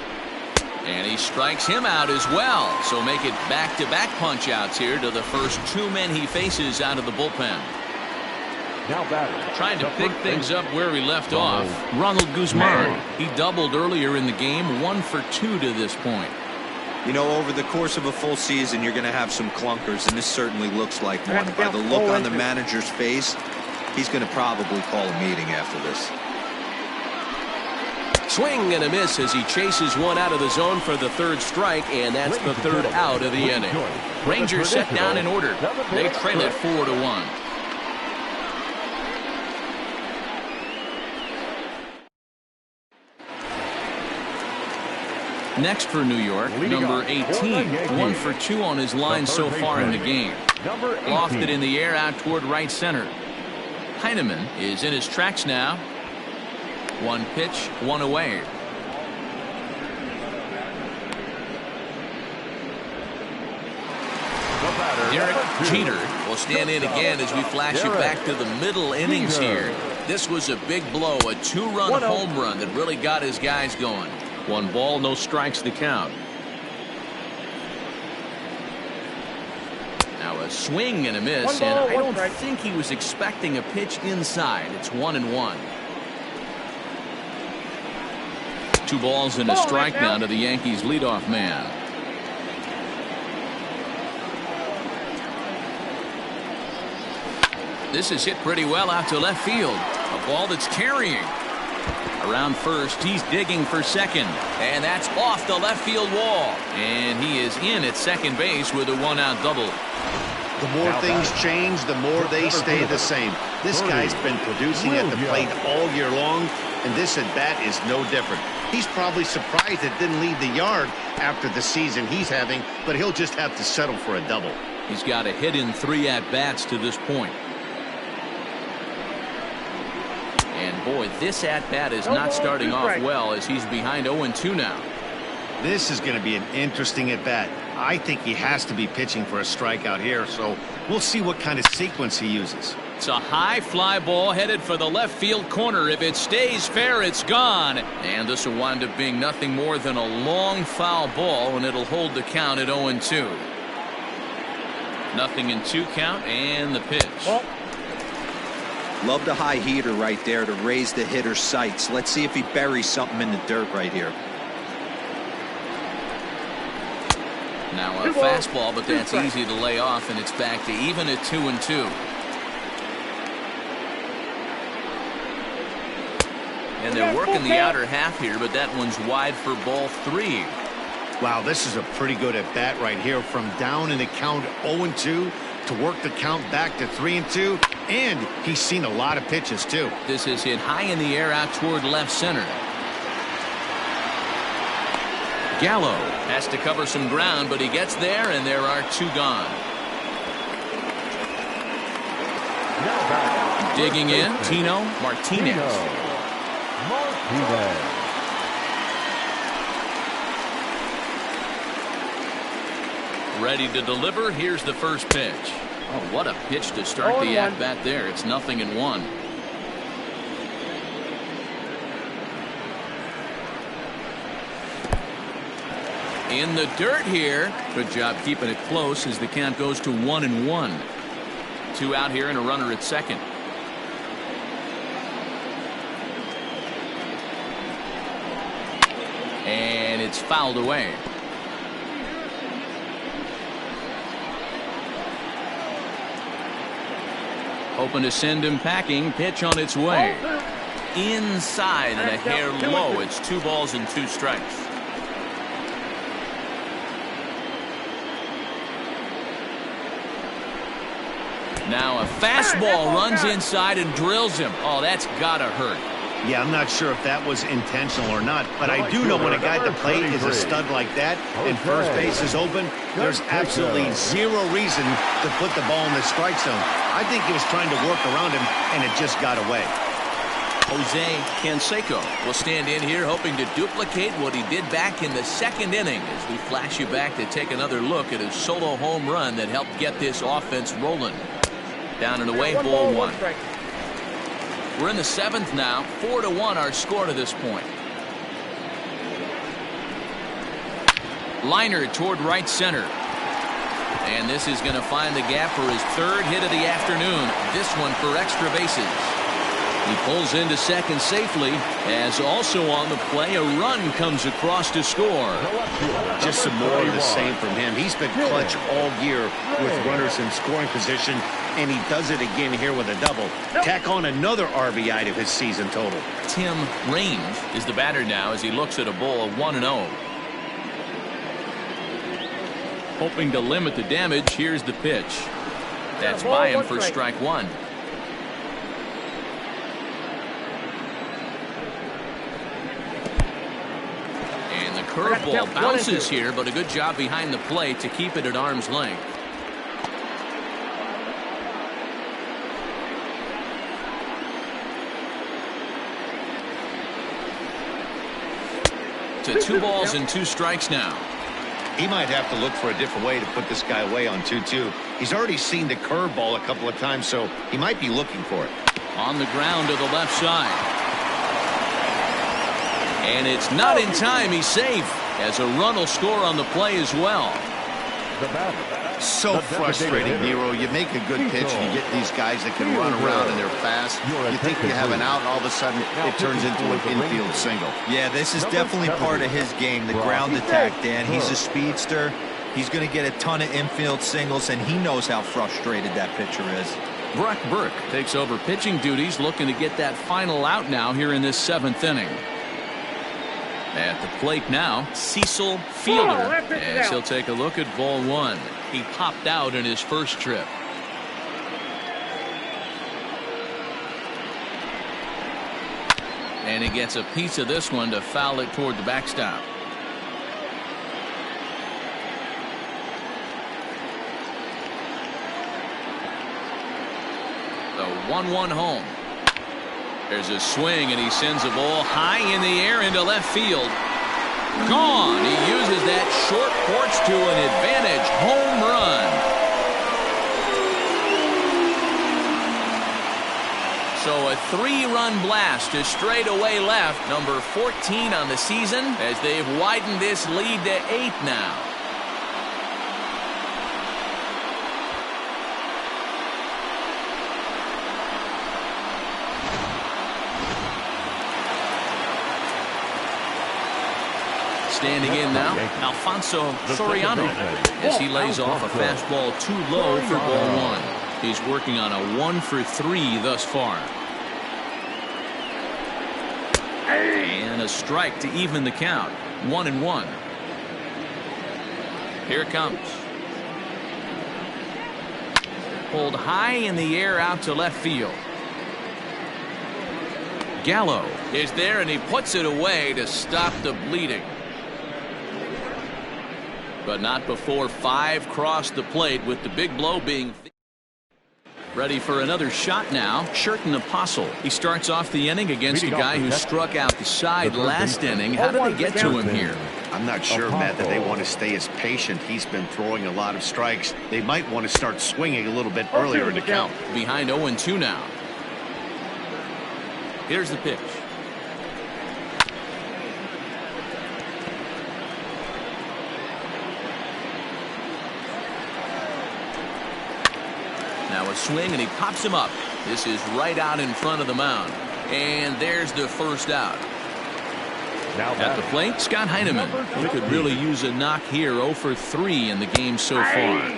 And he strikes him out as well. So make it back-to-back punch-outs here to the first 2 men he faces out of the bullpen. Now batting. Trying to pick things up where he left off. Ronald Guzman. He doubled earlier in the game, 1 for 2 to this point. You know, over the course of a full season, you're going to have some clunkers, and this certainly looks like one. By the look on the manager's face, he's going to probably call a meeting after this. Swing and a miss as he chases one out of the zone for the 3rd strike, and that's the 3rd out of the inning. Rangers set down in order. They trail it 4-1. Next for New York, number 18, 1 for 2 on his line so far in the game. Lofted in the air out toward right center. Heineman is in his tracks now. 1 pitch, 1 away. Derek Jeter will stand in again as we flash you back to the middle innings here. This was a big blow, a 2-run home run that really got his guys going. 1 ball, no strikes to count. Now a swing and a miss, and I don't think he was expecting a pitch inside. It's 1-1. 2 balls and a strike now to the Yankees leadoff man. This is hit pretty well out to left field. A ball that's carrying. Around first, he's digging for second, and that's off the left field wall. And he is in at second base with a 1-out double. The more things change, the more they stay the same. This guy's been producing at the plate all year long, and this at-bat is no different. He's probably surprised it didn't leave the yard after the season he's having, but he'll just have to settle for a double. He's got a hit in 3 at-bats to this point. And boy, this at-bat is not starting off well as he's behind 0-2 now. This is going to be an interesting at-bat. I think he has to be pitching for a strikeout here, so we'll see what kind of sequence he uses. It's a high fly ball headed for the left field corner. If it stays fair, it's gone. And this will wind up being nothing more than a long foul ball, and it'll hold the count at 0-2. 0-2 count, and the pitch. Love the high heater right there to raise the hitter's sights. Let's see if he buries something in the dirt right here. Now a fastball, but that's easy to lay off, and it's back to even at 2-2. And they're working the outer half here, but that one's wide for ball 3. Wow, this is a pretty good at bat right here. From down in the count 0-2 to work the count back to 3-2, and he's seen a lot of pitches too. This is hit high in the air out toward left center. Gallo has to cover some ground, but he gets there, and there are 2 gone. Digging in, Tino Martinez. Ready to deliver. Here's the first pitch. Oh, what a pitch to start the at-bat there. It's 0-1. In the dirt here. Good job keeping it close as the count goes to 1-1. 2 out here and a runner at second. And it's fouled away. Hoping to send him packing. Pitch on its way. Inside and a hair low. It's 2 balls and 2 strikes. Now a fastball runs inside and drills him. Oh, that's gotta hurt. Yeah, I'm not sure if that was intentional or not, but I do know when a guy at the plate is a stud like that and first base is open, there's absolutely zero reason to put the ball in the strike zone. I think he was trying to work around him, and it just got away. Jose Canseco will stand in here hoping to duplicate what he did back in the 2nd inning as we flash you back to take another look at his solo home run that helped get this offense rolling. Down and away, ball 1. We're in the 7th now. 4-1 our score to this point. Liner toward right center. And this is going to find the gap for his 3rd hit of the afternoon. This one for extra bases. He pulls into second safely, as also on the play a run comes across to score. Just some more of the same from him. He's been clutch all year with runners in scoring position, and he does it again here with a double. Tack on another RBI to his season total. Tim Raines is the batter now as he looks at a ball 1-0. Hoping to limit the damage. Here's the pitch. That's by him for strike 1. Curveball bounces here, but a good job behind the plate to keep it at arm's length. To 2 balls and 2 strikes now. He might have to look for a different way to put this guy away on 2-2. He's already seen the curveball a couple of times, so he might be looking for it. On the ground to the left side. And it's not in time. He's safe as a run will score on the play as well. So frustrating, Nero. You make a good pitch and you get these guys that can run around and they're fast. You think you have an out, and all of a sudden it turns into an infield single. Yeah, this is definitely part of his game, the ground attack, Dan. He's a speedster. He's going to get a ton of infield singles, and he knows how frustrated that pitcher is. Brock Burke takes over pitching duties, looking to get that final out now here in this 7th inning. At the plate now, Cecil Fielder, as he'll take a look at ball 1. He popped out in his first trip. And he gets a piece of this one to foul it toward the backstop. The 1-1 home. There's a swing, and he sends a ball high in the air into left field. Gone. He uses that short porch to an advantage. Home run. So a 3-run blast to straightaway left. Number 14 on the season as they've widened this lead to 8 now. Standing in now, Alfonso Soriano, as he lays off a fastball too low for ball 1. He's working on a 1-for-3 thus far. And a strike to even the count. 1-1. Here it comes. Pulled high in the air out to left field. Gallo is there and he puts it away to stop the bleeding. But not before 5 cross the plate, with the big blow being ready for another shot now. Sherton Apostle. He starts off the inning against a guy who struck out the side last inning. How did they get to him here? I'm not sure, Matt, that they want to stay as patient. He's been throwing a lot of strikes. They might want to start swinging a little bit earlier in the count. Behind 0-2 now. Here's the pitch. Now a swing and he pops him up. This is right out in front of the mound. And there's the first out. Now at the plate, Scott Heineman. He could really use a knock here. 0-for-3 in the game so far.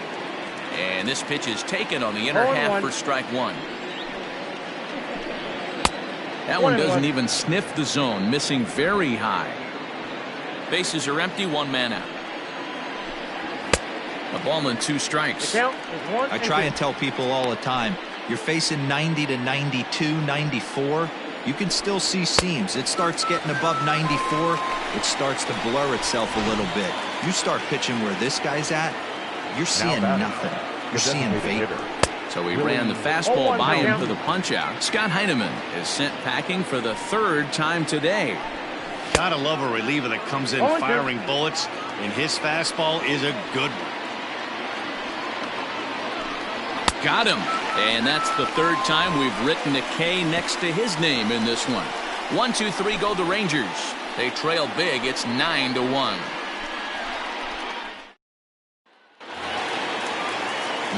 And this pitch is taken on the inner half for strike 1. That one doesn't even sniff the zone, missing very high. Bases are empty, 1 man out. A ball and 2 strikes. I try and tell people all the time, you're facing 90 to 92, 94. You can still see seams. It starts getting above 94. It starts to blur itself a little bit. You start pitching where this guy's at, you're seeing nothing. You're seeing vapor. So he ran the fastball by him for the punch out. Scott Heineman is sent packing for the 3rd time today. Gotta love a reliever that comes in firing bullets, and his fastball is a good one. Got him. And that's the 3rd time we've written a K next to his name in this one. 1-2-3 go the Rangers. They trail big. It's 9-1.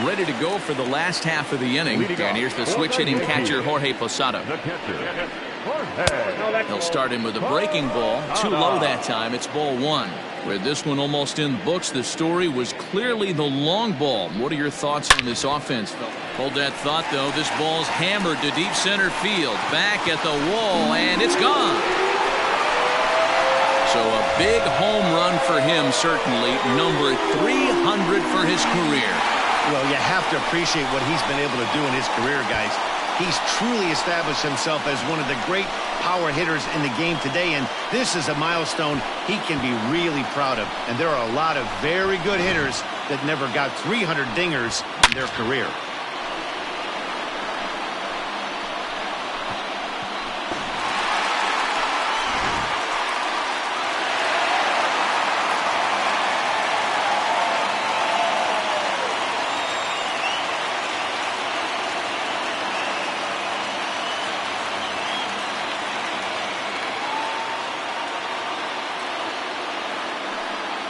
Ready to go for the last half of the inning. And here's the switch hitting catcher Jorge Posada. He'll start him with a breaking ball. Too low that time. It's ball 1. With this one almost in the books, the story was clearly the long ball. What are your thoughts on this offense? Hold that thought, though. This ball's hammered to deep center field. Back at the wall, and it's gone. So a big home run for him, certainly. Number 300 for his career. Well, you have to appreciate what he's been able to do in his career, guys. He's truly established himself as one of the great power hitters in the game today, and this is a milestone he can be really proud of. And there are a lot of very good hitters that never got 300 dingers in their career.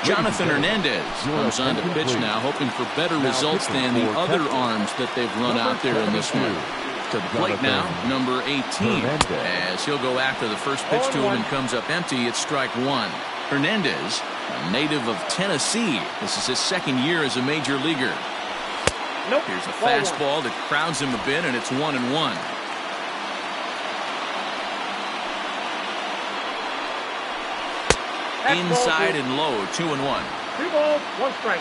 Jonathan Hernandez comes on to pitch now, hoping for better results than the other arms that they've run out there in this one. To the plate now, number 18, as he'll go after the first pitch to him and comes up empty. It's strike 1. Hernandez, a native of Tennessee. This is his 2nd year as a major leaguer. Here's a fastball that crowds him a bit, and it's 1-1. Inside and low, 2-1. 2 balls, 1 strike.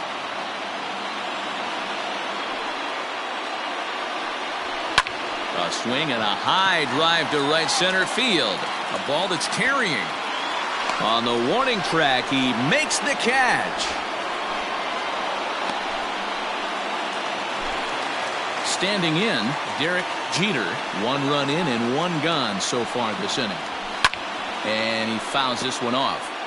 A swing and a high drive to right center field. A ball that's carrying. On the warning track, he makes the catch. Standing in, Derek Jeter. 1 run in and 1 gone so far this inning. And he fouls this one off.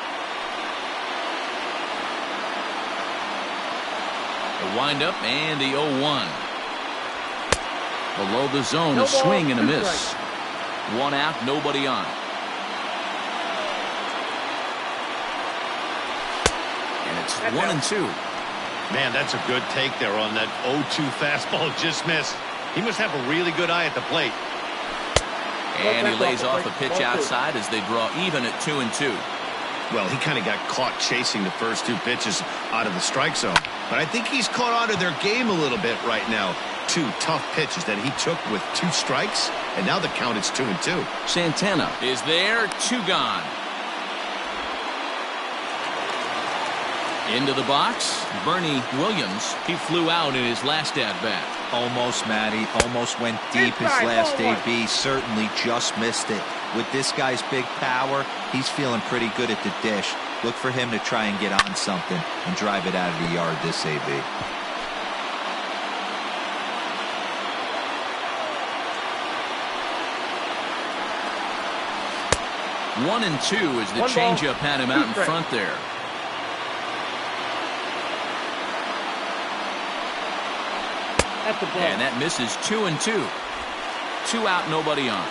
The windup and the 0-1. Below the zone, a swing and a miss. 1 out, nobody on. And it's 1-2. Man, that's a good take there on that 0-2 fastball. Just missed. He must have a really good eye at the plate. And he lays off a pitch outside as they draw even at 2-2. Well, he kind of got caught chasing the first 2 pitches out of the strike zone. But I think he's caught on to their game a little bit right now. 2 tough pitches that he took with 2 strikes, and now the count is 2-2. Santana is there, 2 gone. Into the box, Bernie Williams. He flew out in his last at-bat. Almost, Matty. Almost went deep his last AB. Certainly just missed it. With this guy's big power, he's feeling pretty good at the dish. Look for him to try and get on something and drive it out of the yard this AB. 1-2 as the changeup had him out in front there. And that misses 2-2. 2 out, nobody on.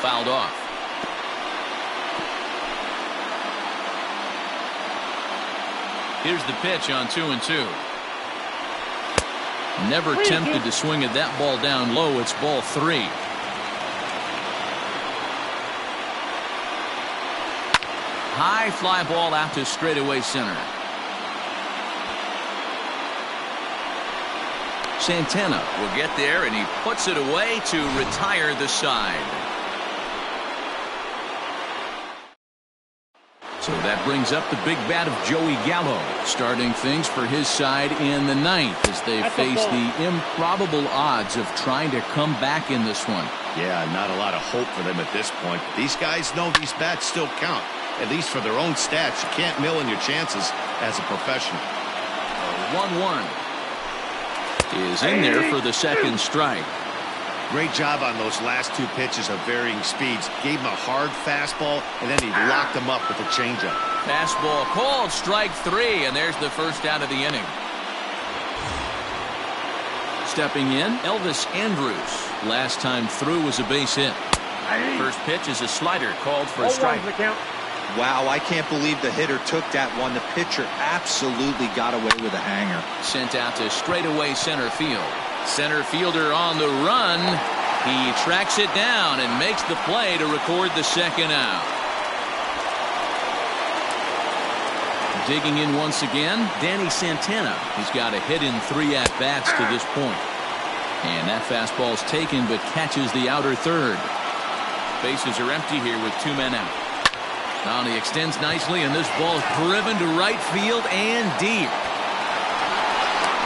Fouled off. Here's the pitch on 2-2. Never tempted to swing at that ball down low. It's ball 3. High fly ball out to straightaway center. Santana will get there, and he puts it away to retire the side. So that brings up the big bat of Joey Gallo, starting things for his side in the 9th as they face the improbable odds of trying to come back in this one. Yeah, not a lot of hope for them at this point. These guys know these bats still count, at least for their own stats. You can't mill in your chances as a professional. 1-1 is in there for the second strike. Great job on those last 2 pitches of varying speeds. Gave him a hard fastball, and then he locked him up with a changeup. Fastball called, strike 3, and there's the first out of the inning. Stepping in, Elvis Andrus. Last time through was a base hit. First pitch is a slider called for a strike. Wow, I can't believe the hitter took that one. The pitcher absolutely got away with a hanger. Sent out to straightaway center field. Center fielder on the run. He tracks it down and makes the play to record the second out. Digging in once again, Danny Santana. He's got a hit in 3 at-bats to this point. And that fastball's taken but catches the outer third. Bases are empty here with 2 men out. Now he extends nicely, and this ball is driven to right field and deep.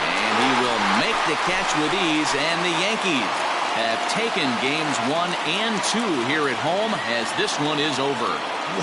And he will make the catch with ease, and the Yankees have taken games 1 and 2 here at home as this one is over.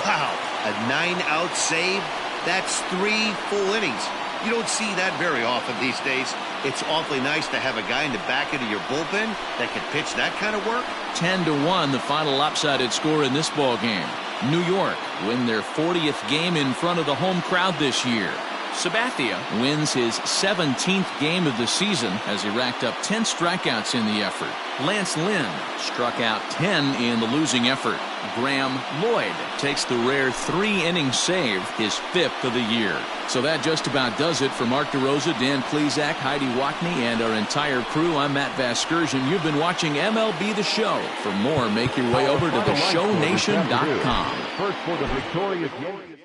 Wow, a 9-out save? That's 3 full innings. You don't see that very often these days. It's awfully nice to have a guy in the back end of your bullpen that can pitch that kind of work. 10-1, the final lopsided score in this ball game. New York win their 40th game in front of the home crowd this year. Sabathia wins his 17th game of the season as he racked up 10 strikeouts in the effort. Lance Lynn struck out 10 in the losing effort. Graham Lloyd takes the rare 3-inning save, his 5th of the year. So that just about does it for Mark DeRosa, Dan Plesac, Heidi Watney, and our entire crew. I'm Matt Vasgersian. You've been watching MLB The Show. For more, make your way over to theshownation.com. First for the victorious Yankees.